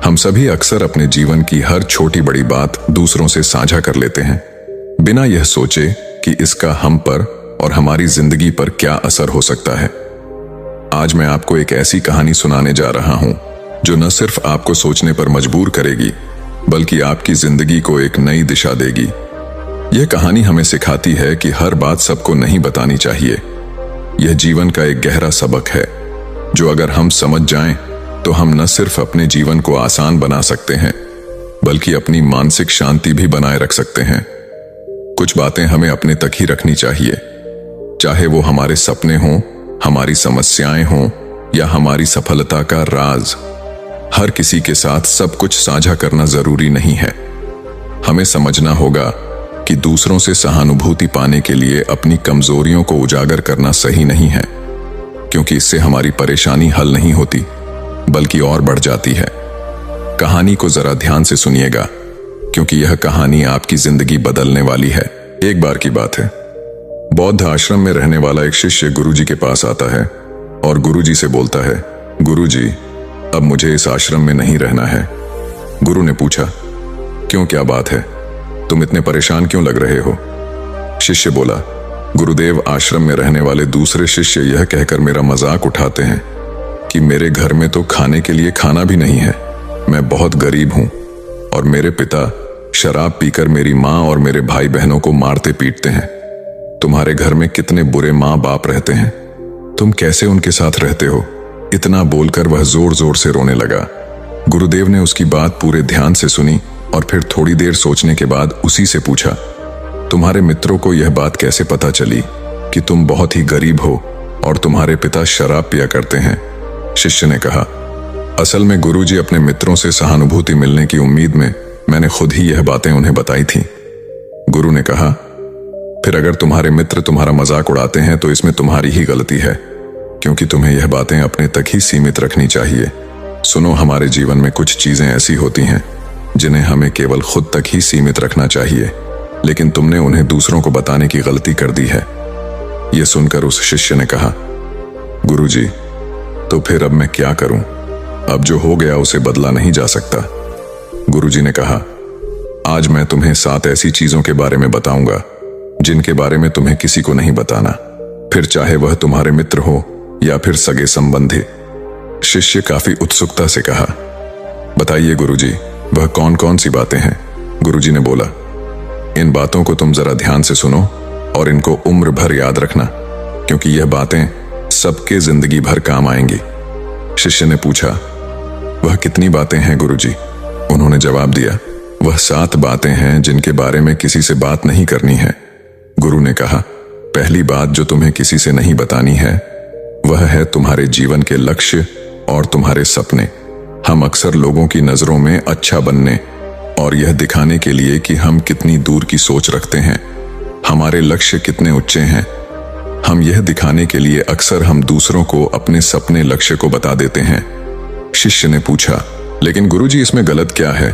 हम सभी अक्सर अपने जीवन की हर छोटी बड़ी बात दूसरों से साझा कर लेते हैं, बिना यह सोचे कि इसका हम पर और हमारी जिंदगी पर क्या असर हो सकता है। आज मैं आपको एक ऐसी कहानी सुनाने जा रहा हूं जो न सिर्फ आपको सोचने पर मजबूर करेगी, बल्कि आपकी जिंदगी को एक नई दिशा देगी। यह कहानी हमें सिखाती है कि हर बात सबको नहीं बतानी चाहिए। यह जीवन का एक गहरा सबक है जो अगर हम समझ जाएं तो हम न सिर्फ अपने जीवन को आसान बना सकते हैं, बल्कि अपनी मानसिक शांति भी बनाए रख सकते हैं। कुछ बातें हमें अपने तक ही रखनी चाहिए, चाहे वो हमारे सपने हों, हमारी समस्याएं हों या हमारी सफलता का राज। हर किसी के साथ सब कुछ साझा करना जरूरी नहीं है। हमें समझना होगा कि दूसरों से सहानुभूति पाने के लिए अपनी कमजोरियों को उजागर करना सही नहीं है, क्योंकि इससे हमारी परेशानी हल नहीं होती बल्कि और बढ़ जाती है। कहानी को जरा ध्यान से सुनिएगा, क्योंकि यह कहानी आपकी जिंदगी बदलने वाली है। एक बार की बात है, बौद्ध आश्रम में रहने वाला एक शिष्य गुरुजी के पास आता है और गुरुजी से बोलता है, गुरुजी, अब मुझे इस आश्रम में नहीं रहना है। गुरु ने पूछा, क्यों, क्या बात है? तुम इतने परेशान क्यों लग रहे हो? शिष्य बोला, गुरुदेव, आश्रम में रहने वाले दूसरे शिष्य यह कहकर मेरा मजाक उठाते हैं कि मेरे घर में तो खाने के लिए खाना भी नहीं है। मैं बहुत गरीब हूं और मेरे पिता शराब पीकर मेरी माँ और मेरे भाई बहनों को मारते पीटते हैं। तुम्हारे घर में कितने बुरे माँ बाप रहते हैं, तुम कैसे उनके साथ रहते हो? इतना बोलकर वह जोर जोर से रोने लगा। गुरुदेव ने उसकी बात पूरे ध्यान से सुनी और फिर थोड़ी देर सोचने के बाद उसी से पूछा, तुम्हारे मित्रों को यह बात कैसे पता चली कि तुम बहुत ही गरीब हो और तुम्हारे पिता शराब पिया करते हैं? शिष्य ने कहा, असल में गुरुजी, अपने मित्रों से सहानुभूति मिलने की उम्मीद में मैंने खुद ही यह बातें उन्हें बताई थी। गुरु ने कहा, फिर अगर तुम्हारे मित्र तुम्हारा मजाक उड़ाते हैं तो इसमें तुम्हारी ही गलती है, क्योंकि तुम्हें यह बातें अपने तक ही सीमित रखनी चाहिए। सुनो, हमारे जीवन में कुछ चीजें ऐसी होती हैं जिन्हें हमें केवल खुद तक ही सीमित रखना चाहिए, लेकिन तुमने उन्हें दूसरों को बताने की गलती कर दी है। यह सुनकर उस शिष्य ने कहा, गुरुजी, तो फिर अब मैं क्या करूं? अब जो हो गया उसे बदला नहीं जा सकता। गुरुजी ने कहा, आज मैं तुम्हें 7 ऐसी चीजों के बारे में बताऊंगा जिनके बारे में तुम्हें किसी को नहीं बताना, फिर चाहे वह तुम्हारे मित्र हो या फिर सगे संबंधी। शिष्य काफी उत्सुकता से कहा, बताइए गुरुजी, वह कौन कौन सी बातें हैं? गुरुजी ने बोला, इन बातों को तुम जरा ध्यान से सुनो और इनको उम्र भर याद रखना, क्योंकि यह बातें सबके जिंदगी भर काम आएंगी। शिष्य ने पूछा, वह कितनी बातें हैं गुरुजी? उन्होंने जवाब दिया, वह 7 बातें हैं जिनके बारे में किसी से बात नहीं करनी है। गुरु ने कहा, पहली बात जो तुम्हें किसी से नहीं बतानी है वह है तुम्हारे जीवन के लक्ष्य और तुम्हारे सपने। हम अक्सर लोगों की नजरों में अच्छा बनने और यह दिखाने के लिए कि हम कितनी दूर की सोच रखते हैं, हमारे लक्ष्य कितने ऊंचे हैं, हम यह दिखाने के लिए अक्सर हम दूसरों को अपने सपने लक्ष्य को बता देते हैं। शिष्य ने पूछा, लेकिन गुरुजी, इसमें गलत क्या है?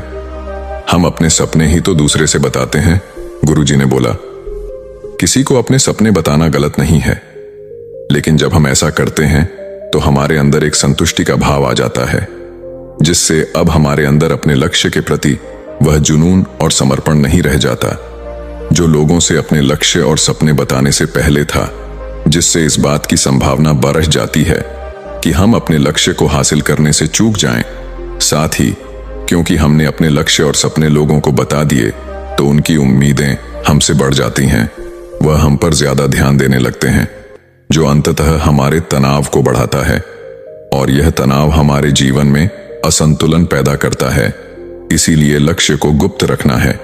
हम अपने सपने ही तो दूसरे से बताते हैं। गुरुजी ने बोला, किसी को अपने सपने बताना गलत नहीं है, लेकिन जब हम ऐसा करते हैं तो हमारे अंदर एक संतुष्टि का भाव आ जाता है, जिससे अब हमारे अंदर अपने लक्ष्य के प्रति वह जुनून और समर्पण नहीं रह जाता जो लोगों से अपने लक्ष्य और सपने बताने से पहले था, जिससे इस बात की संभावना बढ़ जाती है कि हम अपने लक्ष्य को हासिल करने से चूक जाएं। साथ ही क्योंकि हमने अपने लक्ष्य और सपने लोगों को बता दिए तो उनकी उम्मीदें हमसे बढ़ जाती हैं, वह हम पर ज्यादा ध्यान देने लगते हैं, जो अंततः हमारे तनाव को बढ़ाता है और यह तनाव हमारे जीवन में असंतुलन पैदा करता है। इसीलिए लक्ष्य को गुप्त रखना है।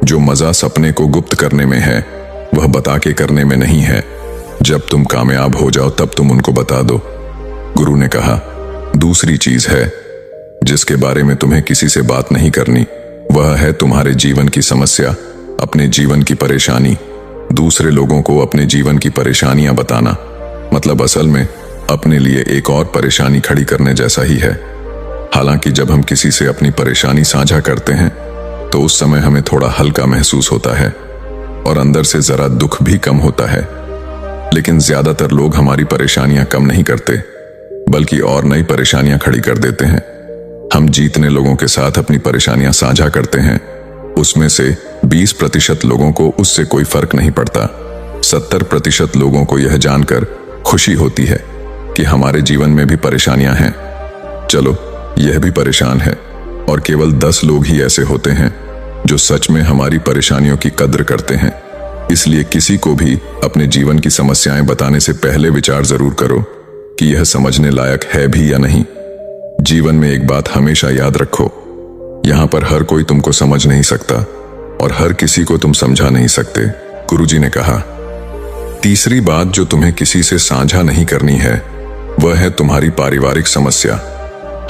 जो मजा सपने को गुप्त करने में है वह बता के करने में नहीं है। जब तुम कामयाब हो जाओ तब तुम उनको बता दो। गुरु ने कहा, दूसरी चीज है जिसके बारे में तुम्हें किसी से बात नहीं करनी, वह है तुम्हारे जीवन की समस्या, अपने जीवन की परेशानी। दूसरे लोगों को अपने जीवन की परेशानियां बताना मतलब असल में अपने लिए एक और परेशानी खड़ी करने जैसा ही है। हालांकि जब हम किसी से अपनी परेशानी साझा करते हैं तो उस समय हमें थोड़ा हल्का महसूस होता है और अंदर से जरा दुख भी कम होता है, लेकिन ज्यादातर लोग हमारी परेशानियां कम नहीं करते बल्कि और नई परेशानियां खड़ी कर देते हैं। हम जीतने लोगों के साथ अपनी परेशानियां साझा करते हैं, उसमें से 20% लोगों को उससे कोई फर्क नहीं पड़ता। 70% लोगों को यह जानकर खुशी होती है कि हमारे जीवन में भी परेशानियां हैं। चलो, यह भी परेशान है, और केवल 10 लोग ही ऐसे होते हैं जो सच में हमारी परेशानियों की कद्र करते हैं। इसलिए किसी को भी अपने जीवन की समस्याएं बताने से पहले विचार जरूर करो कि यह समझने लायक है भी या नहीं। जीवन में एक बात हमेशा याद रखो, यहां पर हर कोई तुमको समझ नहीं सकता और हर किसी को तुम समझा नहीं सकते, गुरुजी ने कहा। तीसरी बात जो तुम्हें किसी से साझा नहीं करनी है वह है तुम्हारी पारिवारिक समस्या।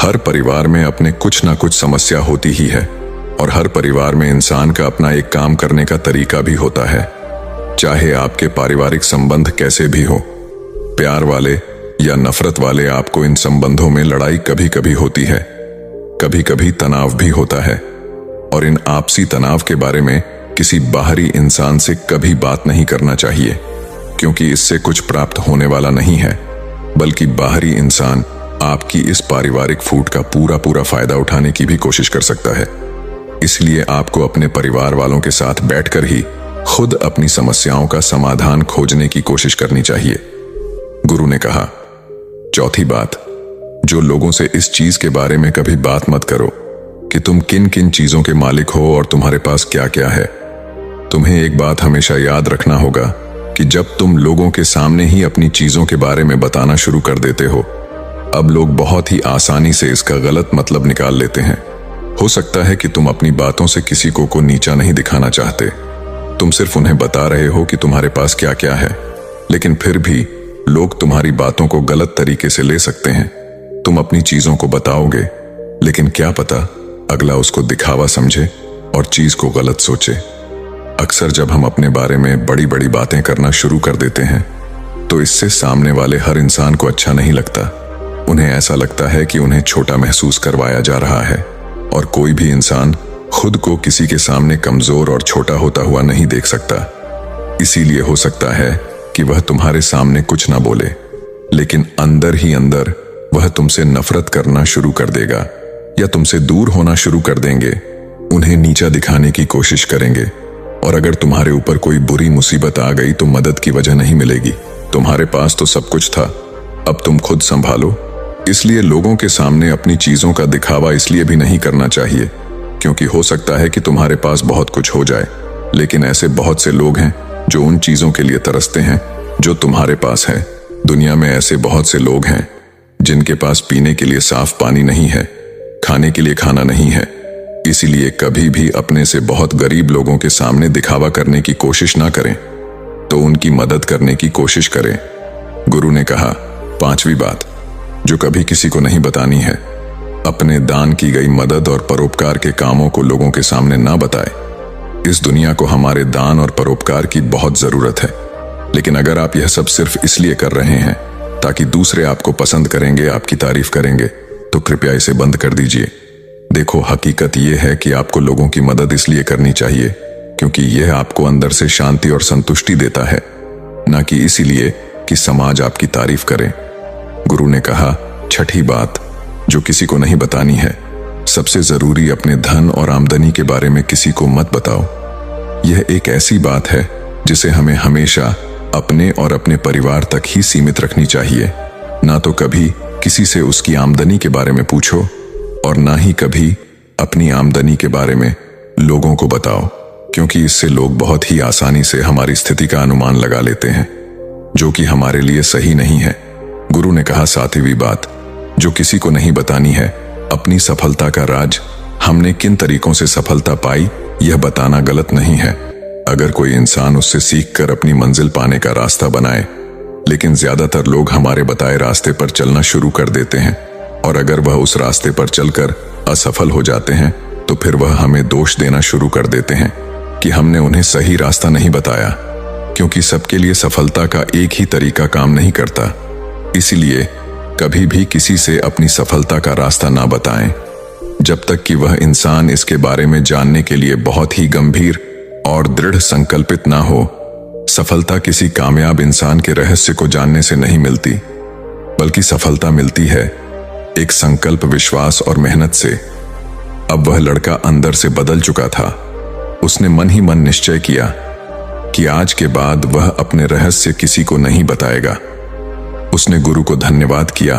हर परिवार में अपने कुछ ना कुछ समस्या होती ही है, और हर परिवार में इंसान का अपना एक काम करने का तरीका भी होता है। चाहे आपके पारिवारिक संबंध कैसे भी हो, प्यार वाले या नफरत वाले, आपको इन संबंधों में लड़ाई कभी कभी होती है, कभी कभी तनाव भी होता है। और इन आपसी तनाव के बारे में किसी बाहरी इंसान से कभी बात नहीं करना चाहिए, क्योंकि इससे कुछ प्राप्त होने वाला नहीं है, बल्कि बाहरी इंसान आपकी इस पारिवारिक फूट का पूरा फायदा उठाने की भी कोशिश कर सकता है। इसलिए आपको अपने परिवार वालों के साथ बैठकर ही खुद अपनी समस्याओं का समाधान खोजने की कोशिश करनी चाहिए, गुरु ने कहा। चौथी बात, जो लोगों से इस चीज के बारे में कभी बात मत करो कि तुम किन किन चीजों के मालिक हो और तुम्हारे पास क्या क्या है। तुम्हें एक बात हमेशा याद रखना होगा कि जब तुम लोगों के सामने ही अपनी चीजों के बारे में बताना शुरू कर देते हो, अब लोग बहुत ही आसानी से इसका गलत मतलब निकाल लेते हैं। हो सकता है कि तुम अपनी बातों से किसी को नीचा नहीं दिखाना चाहते, तुम सिर्फ उन्हें बता रहे हो कि तुम्हारे पास क्या क्या है, लेकिन फिर भी लोग तुम्हारी बातों को गलत तरीके से ले सकते हैं। तुम अपनी चीजों को बताओगे, लेकिन क्या पता अगला उसको दिखावा समझे और चीज को गलत सोचे। अक्सर जब हम अपने बारे में बड़ी बड़ी बातें करना शुरू कर देते हैं तो इससे सामने वाले हर इंसान को अच्छा नहीं लगता। उन्हें ऐसा लगता है कि उन्हें छोटा महसूस करवाया जा रहा है, और कोई भी इंसान खुद को किसी के सामने कमजोर और छोटा होता हुआ नहीं देख सकता। इसीलिए हो सकता है कि वह तुम्हारे सामने कुछ ना बोले, लेकिन अंदर ही अंदर वह तुमसे नफरत करना शुरू कर देगा या तुमसे दूर होना शुरू कर देंगे, उन्हें नीचा दिखाने की कोशिश करेंगे। और अगर तुम्हारे ऊपर कोई बुरी मुसीबत आ गई तो मदद की वजह नहीं मिलेगी। तुम्हारे पास तो सब कुछ था, अब तुम खुद संभालो। इसलिए लोगों के सामने अपनी चीजों का दिखावा इसलिए भी नहीं करना चाहिए क्योंकि हो सकता है कि तुम्हारे पास बहुत कुछ हो जाए, लेकिन ऐसे बहुत से लोग हैं जो उन चीजों के लिए तरसते हैं जो तुम्हारे पास है। दुनिया में ऐसे बहुत से लोग हैं जिनके पास पीने के लिए साफ पानी नहीं है, खाने के लिए खाना नहीं है। इसीलिए कभी भी अपने से बहुत गरीब लोगों के सामने दिखावा करने की कोशिश ना करें, तो उनकी मदद करने की कोशिश करें, गुरु ने कहा। पांचवी बात जो कभी किसी को नहीं बतानी है, अपने दान की गई मदद और परोपकार के कामों को लोगों के सामने ना बताए। इस दुनिया को हमारे दान और परोपकार की बहुत जरूरत है, लेकिन अगर आप यह सब सिर्फ इसलिए कर रहे हैं ताकि दूसरे आपको पसंद करेंगे, आपकी तारीफ करेंगे, तो कृपया इसे बंद कर दीजिए। देखो, हकीकत यह है कि आपको लोगों की मदद इसलिए करनी चाहिए क्योंकि यह आपको अंदर से शांति और संतुष्टि देता है, ना कि इसीलिए कि समाज आपकी तारीफ करे, गुरु ने कहा। छठी बात जो किसी को नहीं बतानी है, सबसे जरूरी अपने धन और आमदनी के बारे में किसी को मत बताओ। यह एक ऐसी बात है जिसे हमें हमेशा अपने और अपने परिवार तक ही सीमित रखनी चाहिए। ना तो कभी किसी से उसकी आमदनी के बारे में पूछो और ना ही कभी अपनी आमदनी के बारे में लोगों को बताओ, क्योंकि इससे लोग बहुत ही आसानी से हमारी स्थिति का अनुमान लगा लेते हैं, जो कि हमारे लिए सही नहीं है। गुरु ने कहा। सातवीं बात जो किसी को नहीं बतानी है, अपनी सफलता का राज, हमने किन तरीकों से सफलता पाई यह बताना गलत नहीं है। अगर कोई इंसान उससे सीखकर अपनी मंजिल पाने का रास्ता बनाए, लेकिन ज्यादातर लोग हमारे बताए रास्ते पर चलना शुरू कर देते हैं, और अगर वह उस रास्ते पर चलकर असफल हो जाते हैं तो फिर वह हमें दोष देना शुरू कर देते हैं कि हमने उन्हें सही रास्ता नहीं बताया, क्योंकि सबके लिए सफलता का एक ही तरीका काम नहीं करता। इसीलिए कभी भी किसी से अपनी सफलता का रास्ता ना बताएं, जब तक कि वह इंसान इसके बारे में जानने के लिए बहुत ही गंभीर और दृढ़ संकल्पित ना हो। सफलता किसी कामयाब इंसान के रहस्य को जानने से नहीं मिलती, बल्कि सफलता मिलती है एक संकल्प, विश्वास और मेहनत से अब वह लड़का अंदर से बदल चुका था। उसने मन ही मन निश्चय किया कि आज के बाद वह अपने रहस्य किसी को नहीं बताएगा। उसने गुरु को धन्यवाद किया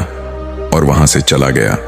और वहां से चला गया।